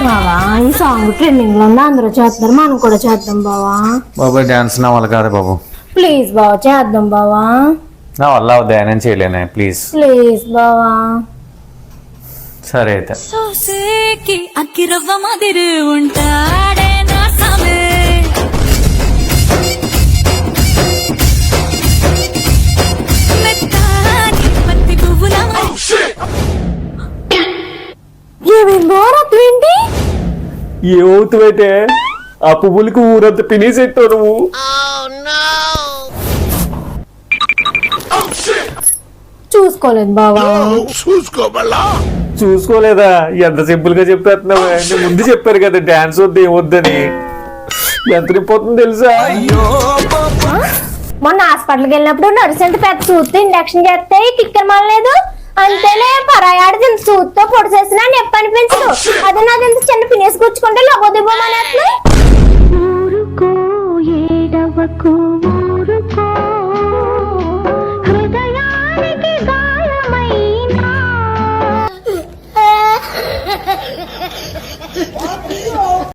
బావా ఈ song trending లో ఉంది, అందరూ చేస్తున్నారు, మనం కూడా చేద్దాం బావా. బాబా డాన్స్ నా వల్ల కాదు బాబు, ప్లీజ్ బావా చేద్దాం బావా. నా వల్ల అవుద్దా, నేను చేయలేనే, ప్లీజ్ ప్లీజ్ బావా. సరే అయితే ఏమవుతావైతే ఆ పువ్వులకి ఊరంతా పినేసెట్టావు నువ్వు. చూసుకోలేదు బావా. చూసుకోలేదా? ఎంత సింపుల్ గా చెప్పేస్తున్నావు. ముందు చెప్పారు కదా డాన్స్ వద్దు ఏమొద్దని. ఎంత నింపోతుంది తెలుసా? మొన్న హాస్పిటల్కి వెళ్ళినప్పుడు నర్సు ఎంత పెద్ద చూస్తే ఇంజక్షన్ చేస్తే కిక్కర్ మాలేదు. అంతేనే పరాయాడు తింత చూతో పొడి చేసినా నొప్పి అనిపించదు. అదే నాది ఇంత చిన్న పినేసి కూర్చుకుంటే లబోదిబ్బోమనేట్లు.